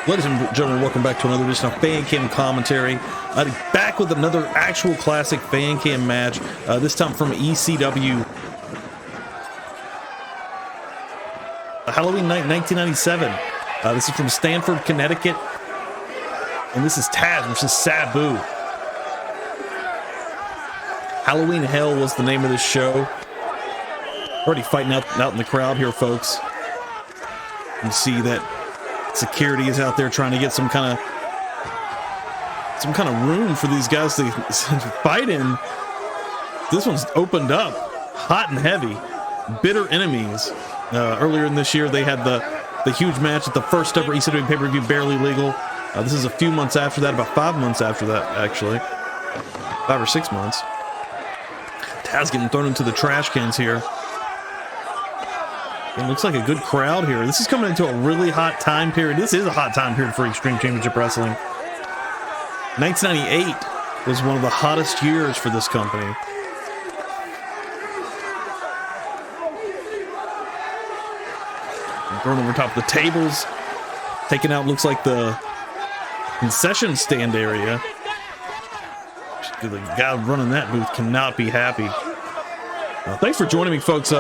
Ladies and gentlemen, welcome back to another edition of Fan Cam Commentary. Back with another actual classic Fan Cam match, this time from ECW. Halloween night 1997. This is from Stamford, Connecticut. And this is Taz versus Sabu. Halloween Hell was the name of this show. Already fighting out in the crowd here, folks. You see that security is out there trying to get some kind of room for these guys to fight in. This one's opened up hot and heavy. Bitter enemies. Earlier in this year, they had the huge match at the first ever ECW pay-per-view, Barely Legal. This is a few months after that, about 5 months after that, actually. 5 or 6 months. Taz getting thrown into the trash cans here. It looks like a good crowd here. This is coming into a really hot time period. This is a hot time period for Extreme Championship Wrestling. 1998 was one of the hottest years for this company. Thrown over top of the tables. Taken out, looks like the concession stand area. The guy running that booth cannot be happy. Thanks for joining me, folks.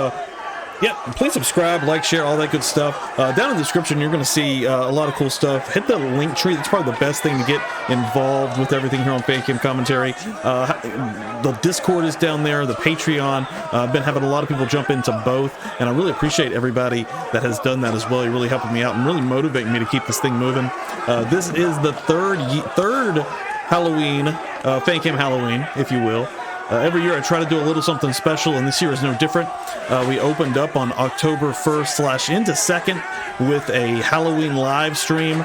Yeah, please subscribe, like, share, all that good stuff. Down in the description, you're going to see a lot of cool stuff. Hit the link tree. That's probably the best thing to get involved with everything here on Fan Cam Commentary. The Discord is down there, the Patreon. I've been having a lot of people jump into both, and I really appreciate everybody that has done that as well. You're really helping me out and really motivating me to keep this thing moving. This is the third Halloween, Fan Cam Halloween, if you will. Every year I try to do a little something special, and this year is no different. We opened up on October 1st / into 2nd with a Halloween live stream,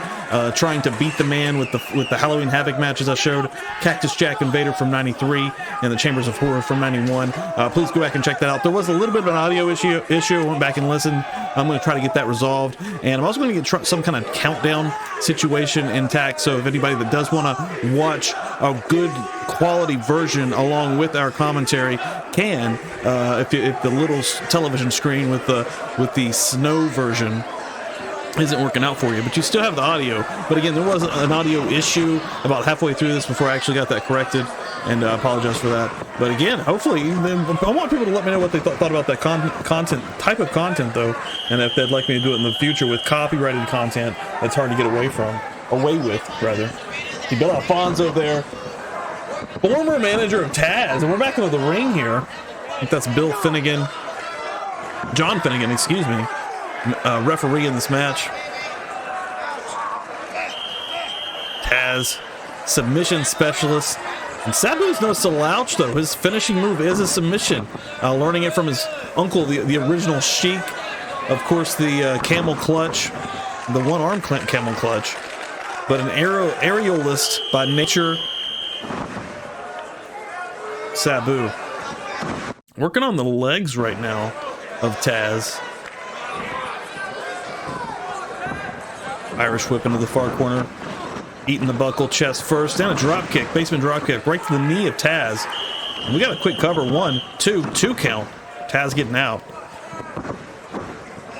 trying to beat the man with the Halloween Havoc matches I showed. Cactus Jack and Vader from 93 and the Chambers of Horror from 91. Please go back and check that out. There was a little bit of an audio issue. I went back and listened. I'm going to try to get that resolved, and I'm also going to get some kind of countdown situation intact, so if anybody that does want to watch a good quality version along with our commentary can, if the little television screen with the snow version isn't working out for you, but you still have the audio. But again, there was an audio issue about halfway through this before I actually got that corrected, and I apologize for that. But again, hopefully, I want people to let me know what they thought about that type of content, though, and if they'd like me to do it in the future with copyrighted content that's hard to get away with, rather. You got Alfonso there, former manager of Taz, and we're back into the ring here. I think that's John Finnegan, excuse me, referee in this match. Taz, submission specialist. And Sabu's no slouch, though. His finishing move is a submission. Learning it from his uncle, the original Sheik. Of course, the camel clutch, the one-arm camel clutch. But an aerialist by nature. Sabu. Working on the legs right now of Taz. Irish whip into the far corner. Eating the buckle, chest first, and a drop kick, basement drop kick, right to the knee of Taz. And we got a quick cover, 1, 2 count. Taz getting out.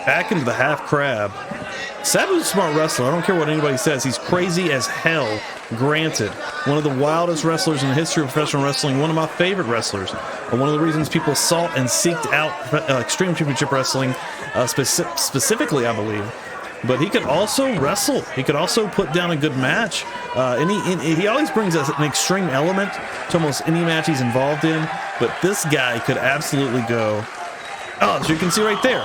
Back into the half crab. Sabu's a smart wrestler. I don't care what anybody says. He's crazy as hell, granted. One of the wildest wrestlers in the history of professional wrestling. One of my favorite wrestlers. And one of the reasons people sought and seeked out Extreme Championship Wrestling, specifically, I believe. But he could also wrestle. He could also put down a good match. And he always brings an extreme element to almost any match he's involved in. But this guy could absolutely go. Oh, so you can see right there.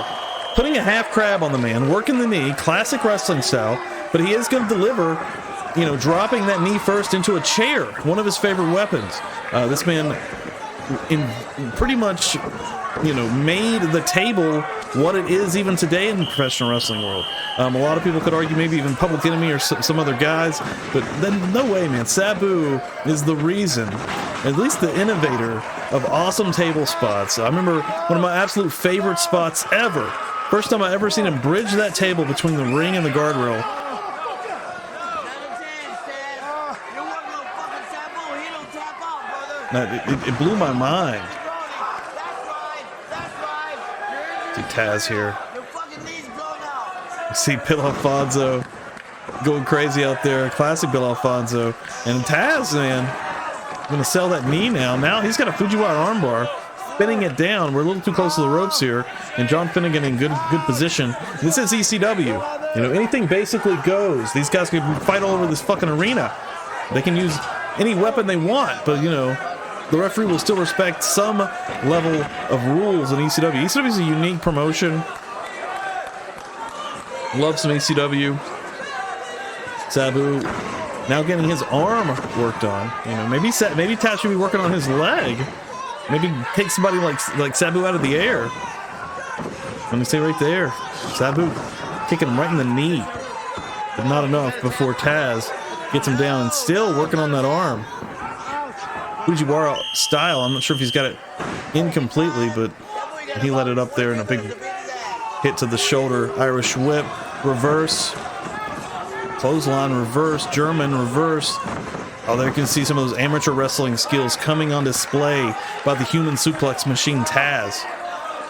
Putting a half crab on the man, working the knee, classic wrestling style. But he is going to deliver, dropping that knee first into a chair. One of his favorite weapons. This man pretty much, made the table what it is even today in the professional wrestling world. A lot of people could argue maybe even Public Enemy or some other guys, but then no way, man. Sabu is the reason, at least the innovator of awesome table spots. I remember one of my absolute favorite spots ever. First time I ever seen him bridge that table between the ring and the guardrail. It blew my mind. See Taz here. See Bill Alfonso going crazy out there. Classic Bill Alfonso. And Taz, man, gonna sell that knee now. Now he's got a Fujiwara armbar, spinning it down. We're a little too close to the ropes here, and John Finnegan in good position. This is ECW. You know, anything basically goes. These guys can fight all over this fucking arena. They can use any weapon they want, but you know, the referee will still respect some level of rules in ECW. ECW is a unique promotion. Love some ECW. Sabu now getting his arm worked on. You know, maybe Taz should be working on his leg. Maybe take somebody like Sabu out of the air. Let me say right there, Sabu kicking him right in the knee, but not enough before Taz gets him down and still working on that arm. Fujiwara style. I'm not sure if he's got it in completely, but he let it up there in a big hit to the shoulder. Irish whip, reverse, clothesline, reverse, German reverse. Oh, there you can see some of those amateur wrestling skills coming on display by the human suplex machine Taz.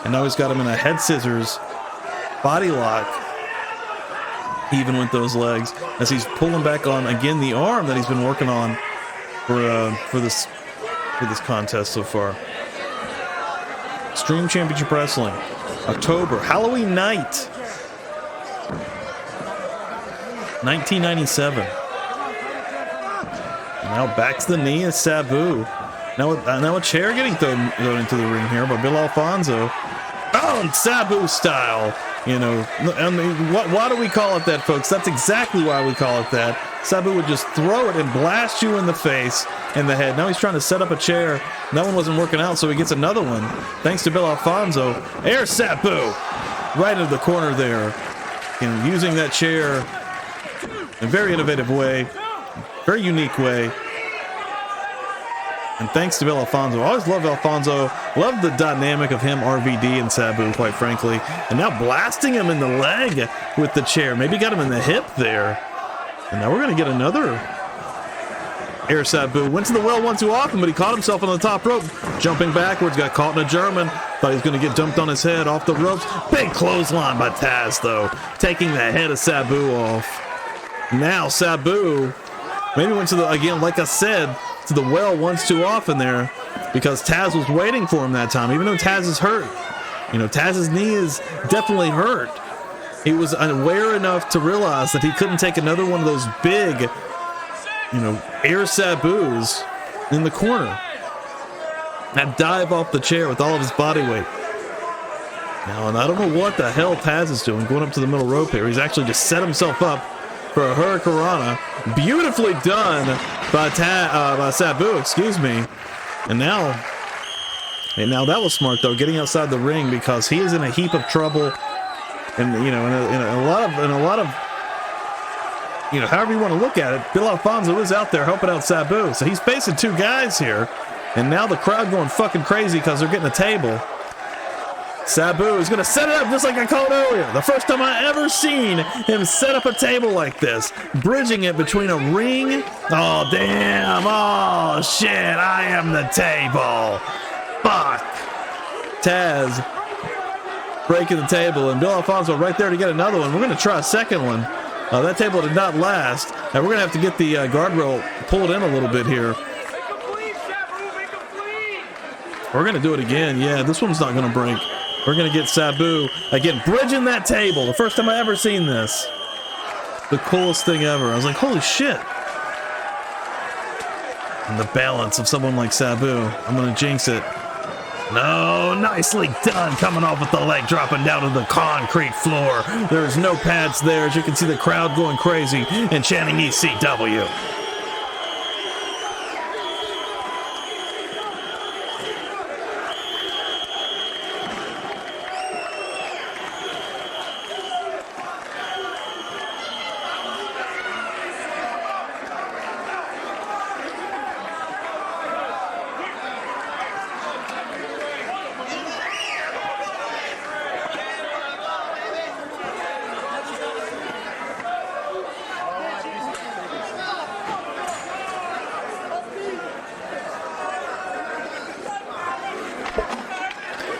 And now he's got him in a head scissors body lock, even with those legs, as he's pulling back on again the arm that he's been working on for this contest so far. Extreme Championship Wrestling, October, Halloween night, 1997. Now back to the knee is Sabu. Now a chair getting thrown into the ring here by Bill Alfonso. Oh, and Sabu style. You know, I mean, why do we call it that, folks? That's exactly why we call it that. Sabu would just throw it and blast you in the face and the head. Now he's trying to set up a chair. That one wasn't working out, so he gets another one. Thanks to Bill Alfonso. Air Sabu right into the corner there. And using that chair in a very innovative way, very unique way. And thanks to Bill Alfonso. I always loved Alfonso. Loved the dynamic of him, RVD, and Sabu, quite frankly. And now blasting him in the leg with the chair. Maybe got him in the hip there. And now we're going to get another Air Sabu. Went to the well one too often, but he caught himself on the top rope. Jumping backwards, got caught in a German. Thought he was going to get dumped on his head off the ropes. Big clothesline by Taz, though. Taking the head of Sabu off. Now Sabu maybe went to the, again, like I said, to the well once too often there, because Taz was waiting for him that time, even though Taz is hurt. You know, Taz's knee is definitely hurt. He was aware enough to realize that he couldn't take another one of those big, you know, air Sabus in the corner. That dive off the chair with all of his body weight. Now, and I don't know what the hell Taz is doing going up to the middle rope here. He's actually just set himself up for a Hurricanrana. Beautifully done by Sabu, excuse me. And now that was smart, though, getting outside the ring, because he is in a heap of trouble. And, you know, in a lot of, you know, however you want to look at it, Bill Alfonso is out there helping out Sabu. So he's facing two guys here. And now the crowd going fucking crazy because they're getting a table. Sabu is going to set it up just like I called earlier. The first time I ever seen him set up a table like this. Bridging it between a ring. Oh, damn. Oh, shit. I am the table. Fuck. Taz breaking the table. And Bill Alfonso right there to get another one. We're going to try a second one. That table did not last. And we're going to have to get the guardrail pulled in a little bit here. We're going to do it again. Yeah, this one's not going to break. We're going to get Sabu, again, bridging that table. The first time I ever seen this. The coolest thing ever. I was like, holy shit. And the balance of someone like Sabu. I'm going to jinx it. No, nicely done. Coming off with the leg, dropping down to the concrete floor. There's no pads there. As you can see the crowd going crazy and chanting ECW.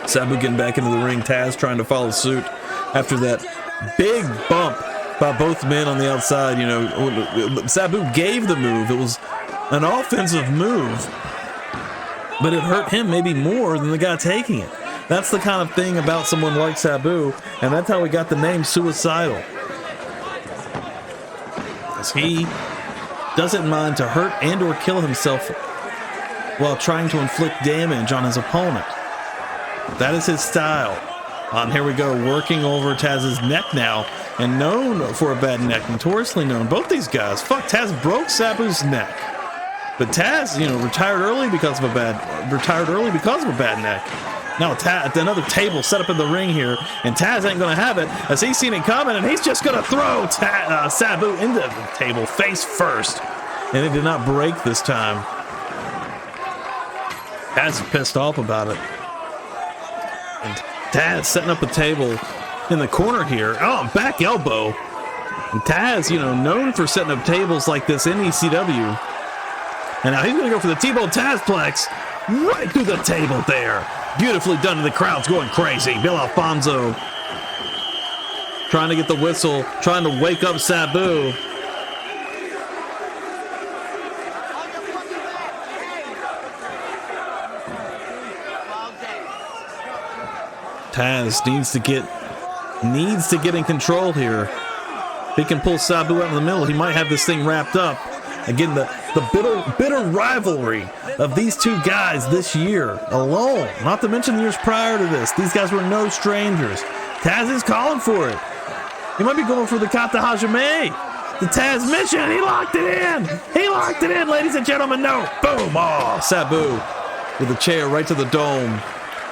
Sabu getting back into the ring. Taz trying to follow suit after that big bump by both men on the outside. You know, Sabu gave the move. It was an offensive move, but it hurt him maybe more than the guy taking it. That's the kind of thing about someone like Sabu, and that's how we got the name Suicidal. As he doesn't mind to hurt and or kill himself while trying to inflict damage on his opponent. That is his style. Here we go, working over Taz's neck now, and known for a bad neck, notoriously known. Both these guys, Taz broke Sabu's neck, but Taz, you know, retired early because of a bad neck. Now another table set up in the ring here, and Taz ain't gonna have it as he's seen it coming, and he's just gonna throw Sabu into the table face first, and it did not break this time. Taz is pissed off about it, and Taz setting up a table in the corner here. Oh, back elbow. And Taz, you know, known for setting up tables like this in ECW, and now he's gonna go for the T-Bone Tazplex right through the table there. Beautifully done, and the crowd's going crazy. Bill Alfonso trying to get the whistle, trying to wake up Sabu. Taz needs to get in control here. If he can pull Sabu out in the middle, he might have this thing wrapped up. Again, the bitter rivalry of these two guys this year alone, not to mention the years prior to this. These guys were no strangers. Taz is calling for it. He might be going for the Kata Hajime. The Taz mission. He locked it in. He locked it in, ladies and gentlemen. No. Boom. Oh, Sabu with a chair right to the dome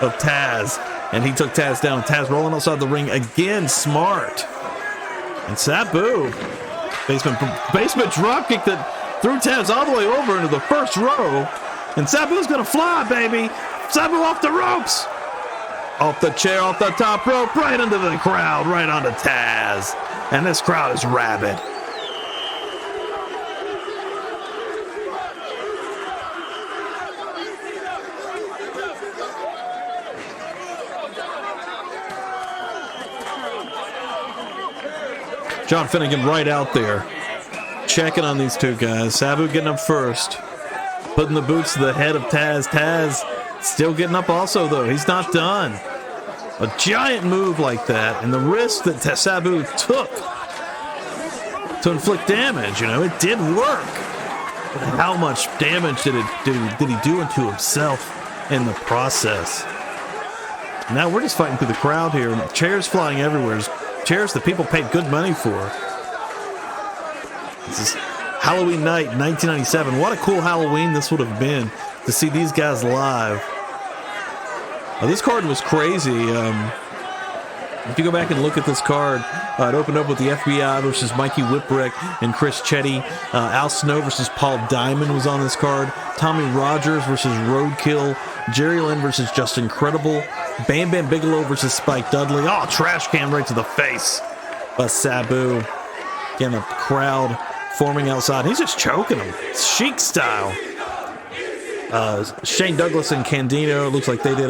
of Taz. And he took Taz down. Taz rolling outside the ring again. Smart. And Sabu, basement dropkick that threw Taz all the way over into the first row. And Sabu's gonna fly, baby. Sabu off the ropes. Off the chair, off the top rope, right into the crowd, right onto Taz. And this crowd is rabid. John Finnegan right out there, checking on these two guys. Sabu getting up first, putting the boots to the head of Taz. Taz still getting up also, though. He's not done. A giant move like that, and the risk that Sabu took to inflict damage, you know, it did work. But how much damage did he do unto himself in the process? Now we're just fighting through the crowd here. Chairs flying everywhere. Chairs that people paid good money for. This is Halloween night, 1997. What a cool Halloween this would have been to see these guys live. This card was crazy. If you go back and look at this card, it opened up with the FBI versus Mikey Whipwreck and Chris Chetty. Al Snow versus Paul Diamond was on this card. Tommy Rogers versus Roadkill. Jerry Lynn versus Justin Credible. Bam Bam Bigelow versus Spike Dudley. Oh, trash can right to the face by Sabu. Again, a crowd forming outside. He's just choking him. Chic style. Shane Douglas and Candido. Looks like they did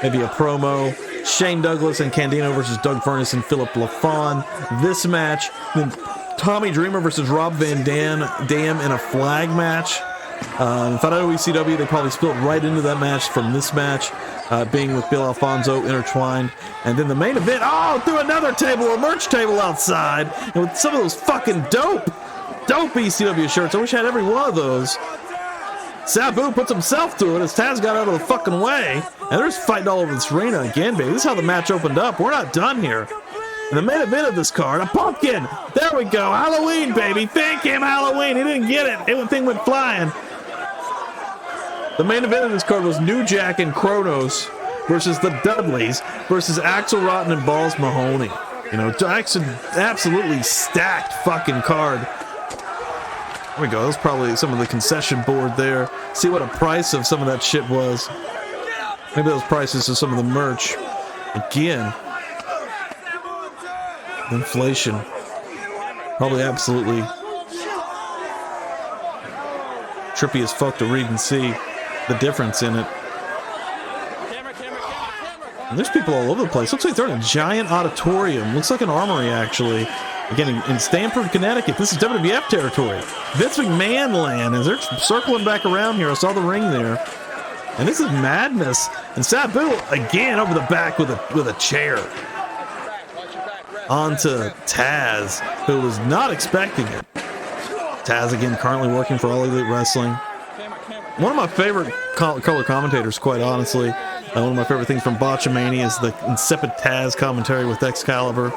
maybe a promo. Shane Douglas and Candido versus Doug Furness and Philip LaFawn. This match. Then Tommy Dreamer versus Rob Van Dam in a flag match. If I know ECW, they probably spilled right into that match from this match, being with Bill Alfonso intertwined. And then the main event, through another table, a merch table outside, and with some of those fucking dope ECW shirts. I wish I had every one of those. Sabu puts himself through it as Taz got out of the fucking way. And they're just fighting all over this arena again, baby. This is how the match opened up. We're not done here. And the main event of this card, a pumpkin. There we go. Halloween, baby. Thank him, Halloween. He didn't get it. Everything went flying. The main event of this card was New Jack and Kronos versus the Dudleys versus Axel Rotten and Balls Mahoney. You know, absolutely stacked fucking card. There we go. That was probably some of the concession board there. See what a price of some of that shit was. Maybe those prices of some of the merch. Again, inflation. Probably absolutely trippy as fuck to read and see the difference in it. And there's people all over the place. Looks like they're in a giant auditorium. Looks like an armory, actually. Again, in Stamford, Connecticut. This is WWF territory. Vince McMahon land. As they're circling back around here, I saw the ring there. And this is madness. And Sabu, again, over the back with a chair. Onto Taz, who was not expecting it. Taz, again, currently working for All Elite Wrestling. One of my favorite color commentators, quite honestly. One of my favorite things from Botchamania is the insipid Taz commentary with Excalibur.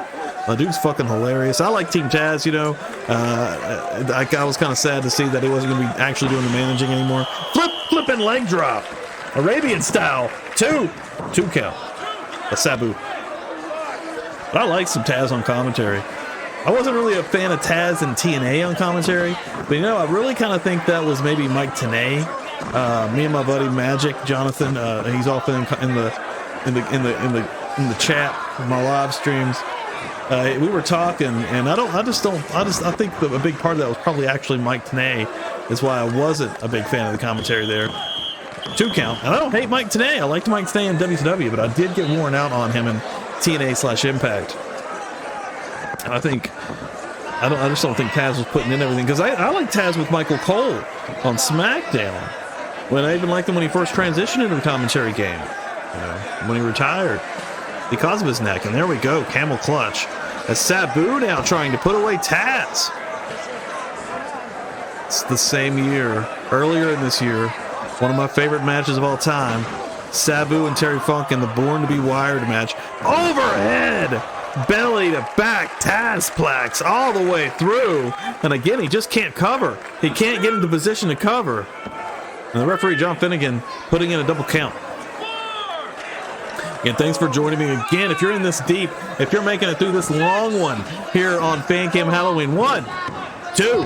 Dude's fucking hilarious. I like Team Taz, you know. I was kind of sad to see that he wasn't going to be actually doing the managing anymore. Flipping leg drop. Arabian style. Two count. A Sabu. But I like some Taz on commentary. I wasn't really a fan of Taz and TNA on commentary, but you know, I really kind of think that was maybe Mike Tenay. Me and my buddy Magic Jonathan, he's often in the chat, my live streams. We were talking, and I think a big part of that was probably actually Mike Tenay, is why I wasn't a big fan of the commentary there. 2 count, and I don't hate Mike Tenay. I liked Mike Tenay in WCW, but I did get worn out on him in TNA/Impact. And I just don't think Taz was putting in everything, because I like Taz with Michael Cole on SmackDown. When I even liked him when he first transitioned into the commentary game, you know, when he retired because of his neck. And there we go, camel clutch. As Sabu now trying to put away Taz. It's the same year, earlier in this year, one of my favorite matches of all time, Sabu and Terry Funk in the Born to be Wired match. Overhead, belly to back, Tazplex all the way through. And again, he just can't cover. He can't get into position to cover. And the referee, John Finnegan, putting in a double count. Again, thanks for joining me again. If you're in this deep, if you're making it through this long one here on Fan Cam Halloween, 1, 2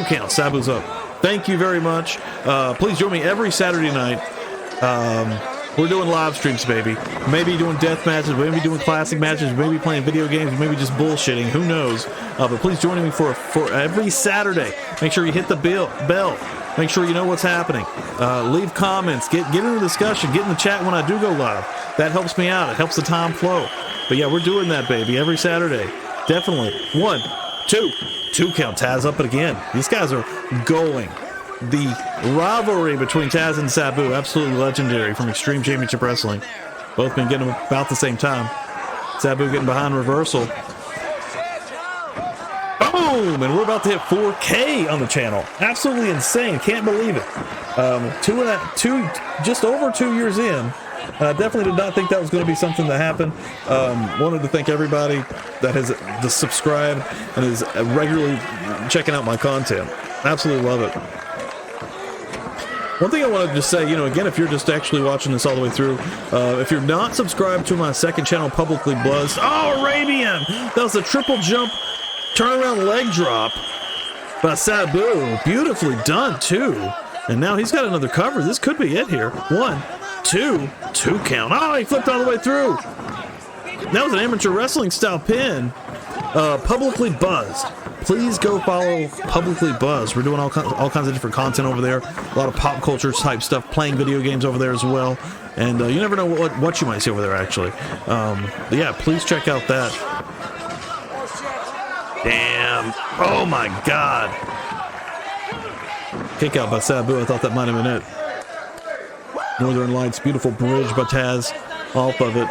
count, Sabu's up. Thank you very much. Please join me every Saturday night. We're doing live streams, baby. Maybe doing death matches, maybe doing classic matches, maybe playing video games, maybe just bullshitting. Who knows? But please join me for every Saturday. Make sure you hit the bell. Make sure you know what's happening. Leave comments. Get into the discussion. Get in the chat when I do go live. That helps me out. It helps the time flow. But yeah, we're doing that, baby, every Saturday. Definitely. 1, 2 count. Taz up it again. These guys are going. The rivalry between Taz and Sabu, absolutely legendary from Extreme Championship Wrestling. Both been getting them about the same time. Sabu getting behind reversal. Boom! And we're about to hit 4K on the channel. Absolutely insane. Can't believe it. Just over 2 years in. I definitely did not think that was going to be something that happened. Wanted to thank everybody that has subscribed and is regularly checking out my content. Absolutely love it. One thing I want to just say, you know, again, if you're just actually watching this all the way through, if you're not subscribed to my second channel, Publicly Buzzed, oh, Arabian! That was a triple jump, turnaround leg drop by Sabu. Beautifully done, too. And now he's got another cover. This could be it here. 1, 2 count. Oh, he flipped all the way through. That was an amateur wrestling style pin. Publicly Buzzed. Please go follow Publicly Buzzed. We're doing all kinds of different content over there. A lot of pop culture type stuff, playing video games over there as well. And you never know what you might see over there, actually. But yeah, please check out that. Damn. Oh my God. Kick out by Sabu. I thought that might have been it. Northern Lights, beautiful bridge by Taz off of it.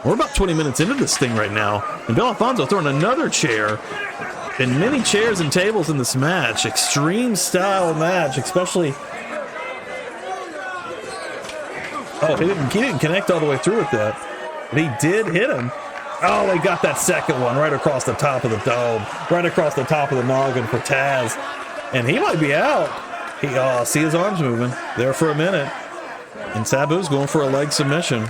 We're about 20 minutes into this thing right now, and Bill Alfonso throwing another chair, and many chairs and tables in this match. Extreme style match, especially. Oh, he didn't connect all the way through with that, but he did hit him. Oh, they got that second one right across the top of the dome, right across the top of the noggin for Taz, and he might be out. See his arms moving there for a minute, and Sabu's going for a leg submission.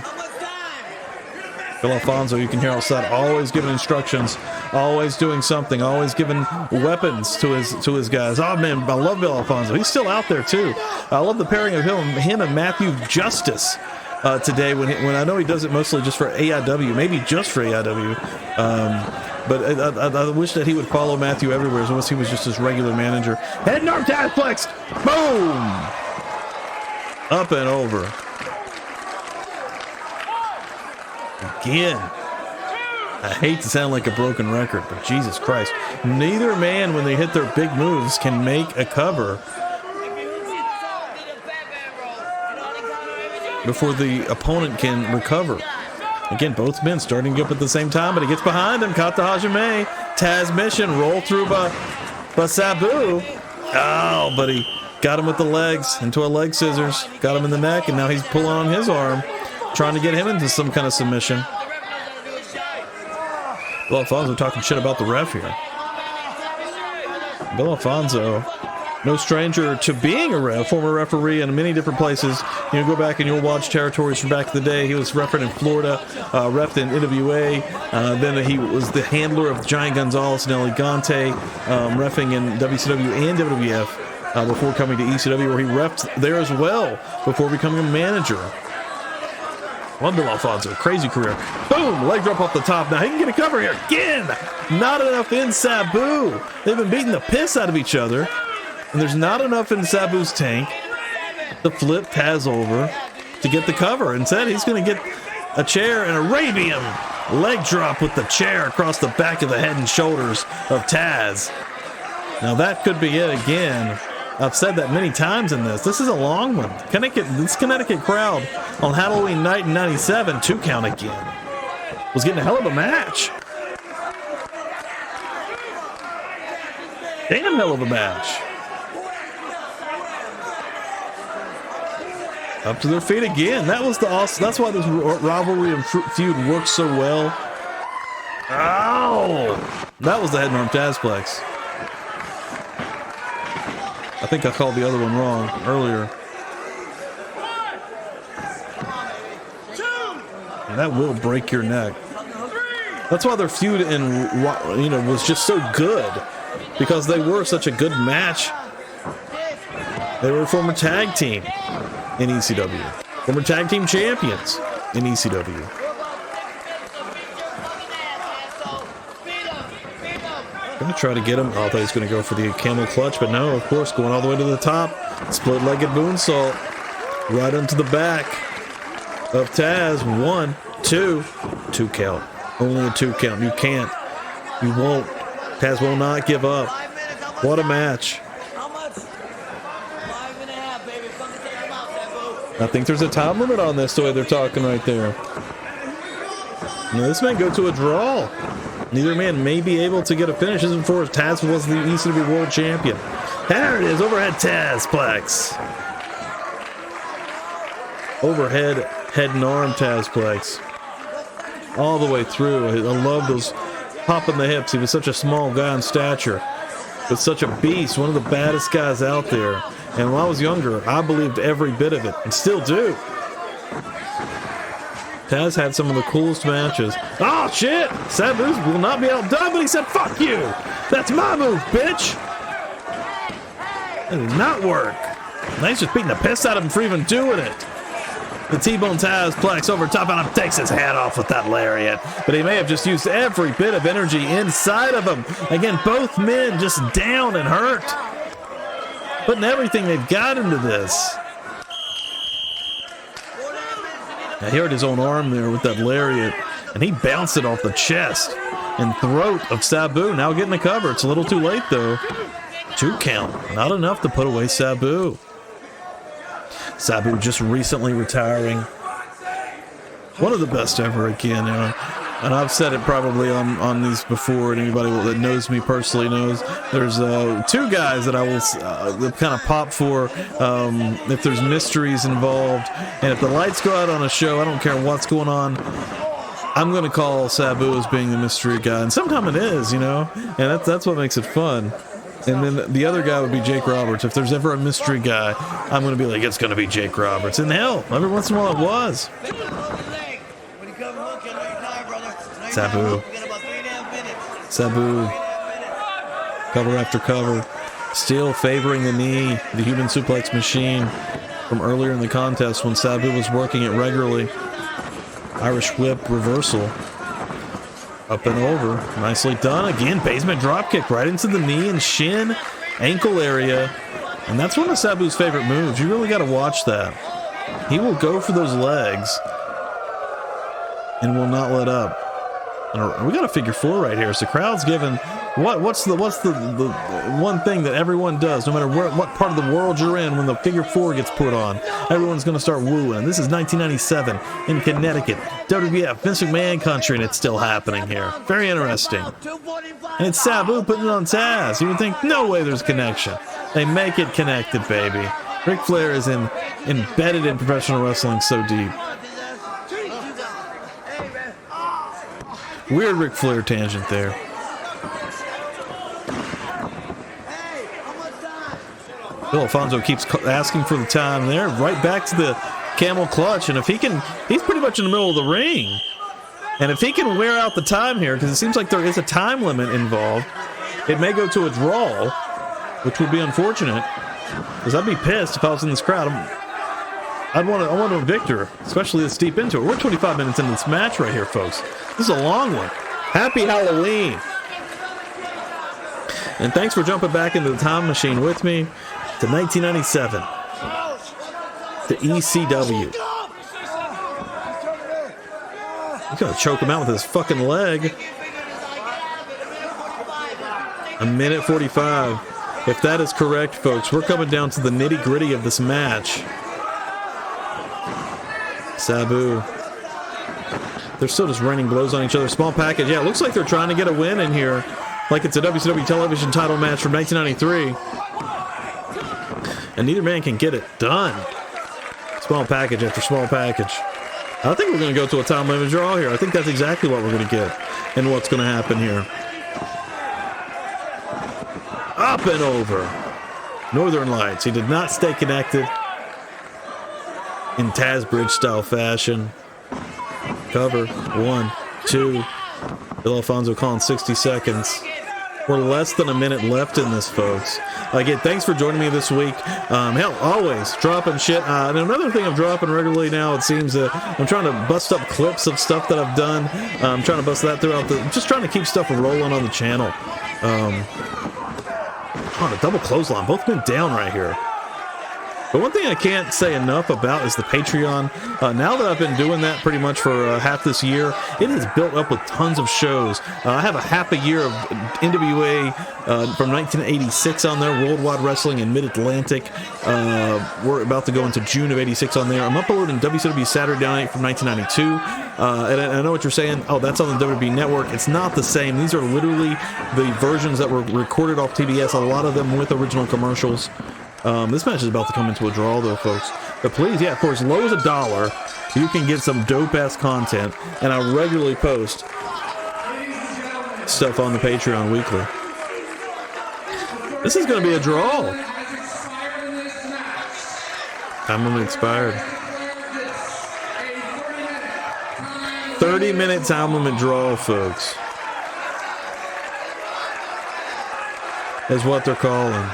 Bill Alfonso, you can hear outside, always giving instructions, always doing something, always giving weapons to his guys. Oh man, I love Bill Alfonso. He's still out there too. I love the pairing of him and Matthew Justice today. When I know he does it mostly just for AIW, maybe just for AIW. But I wish that he would follow Matthew everywhere, unless he was just his regular manager. Head and arm Tazplex, boom, up and over. again. I hate to sound like a broken record, but Jesus Christ. Neither man, when they hit their big moves, can make a cover before the opponent can recover. Again, both men starting to get up at the same time, but he gets behind him. Kata Hajime. Taz mission. Roll through by Sabu. Oh, but he got him with the legs into a leg scissors. Got him in the neck, and now he's pulling on his arm, trying to get him into some kind of submission. Bill Alfonso talking shit about the ref here. Bill Alfonso, no stranger to being a ref, former referee in many different places. You know, go back and you'll watch territories from back in the day. He was refereed in Florida, reffed in NWA. Then he was the handler of Giant Gonzalez and El Gigante, reffing in WCW and WWF before coming to ECW, where he reffed there as well before becoming a manager. One Bill Alfonso, crazy career. Boom, leg drop off the top. Now he can get a cover here. Again, not enough in Sabu. They've been beating the piss out of each other, and there's not enough in Sabu's tank to flip Taz over to get the cover. Instead, he's going to get a chair, an Arabian leg drop with the chair across the back of the head and shoulders of Taz. Now that could be it again. I've said that many times in this. This is a long one. This Connecticut crowd on Halloween night in '97, 2 count again, was getting a hell of a match. Damn hell of a match. Up to their feet again. That was the awesome. That's why this rivalry and feud works so well. Ow! That was the head and arm Tazplex. I think I called the other one wrong earlier. And that will break your neck. That's why their feud was just so good, because they were such a good match. They were a former tag team in ECW, former tag team champions in ECW. Gonna try to get him. I thought he was gonna go for the camel clutch, but no, of course, going all the way to the top. Split-legged moonsault right onto the back of Taz. 1, 2, 2 count. Only a 2 count. You can't. You won't. Taz will not give up. What a match. I think there's a time limit on this, the way they're talking right there. Now, this may go to a draw. Neither man may be able to get a finish. This is before Taz was the ECW World Champion. There it is, overhead Tazplex. Overhead head and arm Tazplex. All the way through. I love those popping the hips. He was such a small guy in stature, but such a beast, one of the baddest guys out there. And when I was younger, I believed every bit of it, and still do. Taz had some of the coolest matches. Oh, shit! Sabu will not be outdone, but he said, fuck you! That's my move, bitch! That did not work. Now he's just beating the piss out of him for even doing it. The T-Bone Tazplex over top of him takes his hat off with that lariat. But he may have just used every bit of energy inside of him. Again, both men just down and hurt. Putting everything they've got into this. Now, he hurt his own arm there with that lariat, and he bounced it off the chest and throat of Sabu. Now getting the cover. It's a little too late, though. 2 count. Not enough to put away Sabu. Sabu just recently retiring. One of the best ever again, you know. And I've said it probably on these before, and anybody that knows me personally knows. There's 2 guys that I will kind of pop for if there's mysteries involved. And if the lights go out on a show, I don't care what's going on, I'm going to call Sabu as being the mystery guy. And sometimes it is, you know, and that's what makes it fun. And then the other guy would be Jake Roberts. If there's ever a mystery guy, I'm going to be like, it's going to be Jake Roberts. And hell, every once in a while it was. Sabu. Cover after cover. Still favoring the knee, the human suplex machine from earlier in the contest when Sabu was working it regularly. Irish whip reversal. Up and over. Nicely done. Again, basement dropkick right into the knee and shin, ankle area. And that's one of Sabu's favorite moves. You really got to watch that. He will go for those legs and will not let up. And we got a figure 4 right here. So the crowd's giving what's the one thing that everyone does, no matter what part of the world you're in, when the figure 4 gets put on, everyone's going to start wooing. This is 1997 in Connecticut, WWF, Vince McMahon country, and it's still happening here. Very interesting. And it's Sabu putting it on Taz. You would think, no way there's connection. They make it connected, baby. Ric Flair is embedded in professional wrestling so deep. Weird Ric Flair tangent there. Bill Alfonso keeps asking for the time there. Right back to the camel clutch. And if he can, he's pretty much in the middle of the ring. And if he can wear out the time here, because it seems like there is a time limit involved, it may go to a draw, which would be unfortunate. Because I'd be pissed if I was in this crowd. I want a victor, especially this deep into it. We're 25 minutes into this match right here, folks. This is a long one. Happy Halloween. And thanks for jumping back into the time machine with me to 1997. To ECW. He's gonna choke him out with his fucking leg. A minute 45. If that is correct, folks, we're coming down to the nitty-gritty of this match. Sabu. They're still just raining blows on each other. Small package. Yeah, it looks like they're trying to get a win in here. Like it's a WCW television title match from 1993. And neither man can get it done. Small package after small package. I think we're going to go to a time limit draw here. I think that's exactly what we're going to get. And what's going to happen here. Up and over. Northern Lights. He did not stay connected. In Taz Bridge style fashion. Cover. 1, 2. Bill Alfonso calling 60 seconds. We're less than a minute left in this, folks. Again, thanks for joining me this week. Hell, always dropping shit. And another thing I'm dropping regularly now, it seems that I'm trying to bust up clips of stuff that I've done. I'm trying to bust that throughout the... Just trying to keep stuff rolling on the channel. Oh, the double clothesline. Both been down right here. But one thing I can't say enough about is the Patreon. Now that I've been doing that pretty much for half this year, it has built up with tons of shows. I have a half a year of NWA from 1986 on there, Worldwide Wrestling in Mid-Atlantic. We're about to go into June of 86 on there. I'm uploading WCW Saturday Night from 1992. And I know what you're saying. Oh, that's on the WWE Network. It's not the same. These are literally the versions that were recorded off TBS, a lot of them with original commercials. This match is about to come into a draw, though, folks. But please, yeah, for as low as $1, you can get some dope-ass content. And I regularly post stuff on the Patreon weekly. This is going to be a draw. Time limit expired. 30-minute time limit draw, folks. Is what they're calling.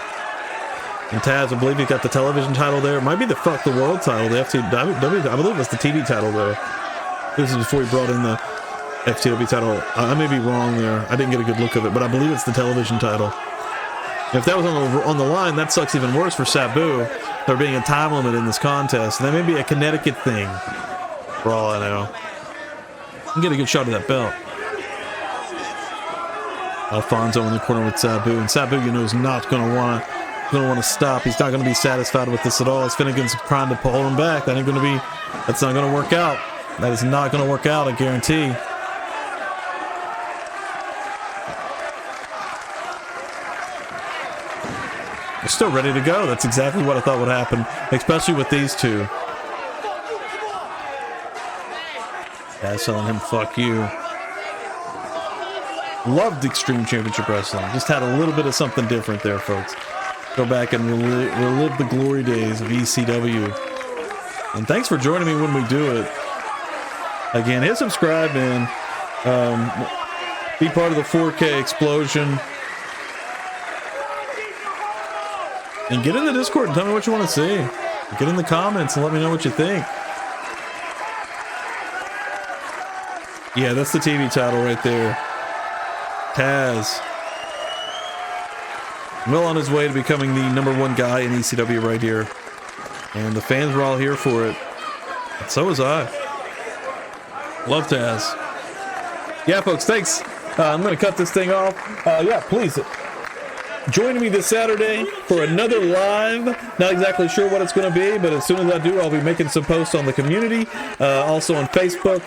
And Taz, I believe he got the television title there. It might be the Fuck the World title, the FTW. I believe it's the TV title, though. This is before he brought in the FTW title. I may be wrong there. I didn't get a good look of it, but I believe it's the television title. If that was on the line, that sucks even worse for Sabu. There being a time limit in this contest. And that may be a Connecticut thing, for all I know. You can get a good shot of that belt. Alfonso in the corner with Sabu. And Sabu, you know, is not going to want to stop. He's not going to be satisfied with this at all. As Finnegan's trying to pull him back. That's not going to work out. That is not going to work out, I guarantee. They're still ready to go. That's exactly what I thought would happen, especially with these two. Yeah, telling him, fuck you. Loved Extreme Championship Wrestling. Just had a little bit of something different there, folks. Go back and relive the glory days of ECW. And thanks for joining me when we do it. Again, hit subscribe, man. Be part of the 4K explosion. And get in the Discord and tell me what you want to see. Get in the comments and let me know what you think. Yeah, that's the TV title right there. Taz. Well on his way to becoming the #1 guy in ECW right here. And the fans were all here for it. And so was I. Love Taz. Yeah, folks, thanks. I'm going to cut this thing off. Yeah, please join me this Saturday for another live. Not exactly sure what it's going to be, but as soon as I do, I'll be making some posts on the community, also on Facebook,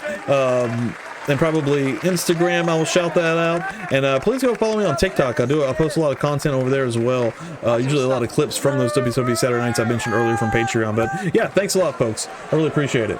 and probably Instagram. I will shout that out. And please go follow me on TikTok. I post a lot of content over there as well. Usually a lot of clips from those WWE Saturday nights I mentioned earlier from Patreon. But yeah, thanks a lot, folks. I really appreciate it.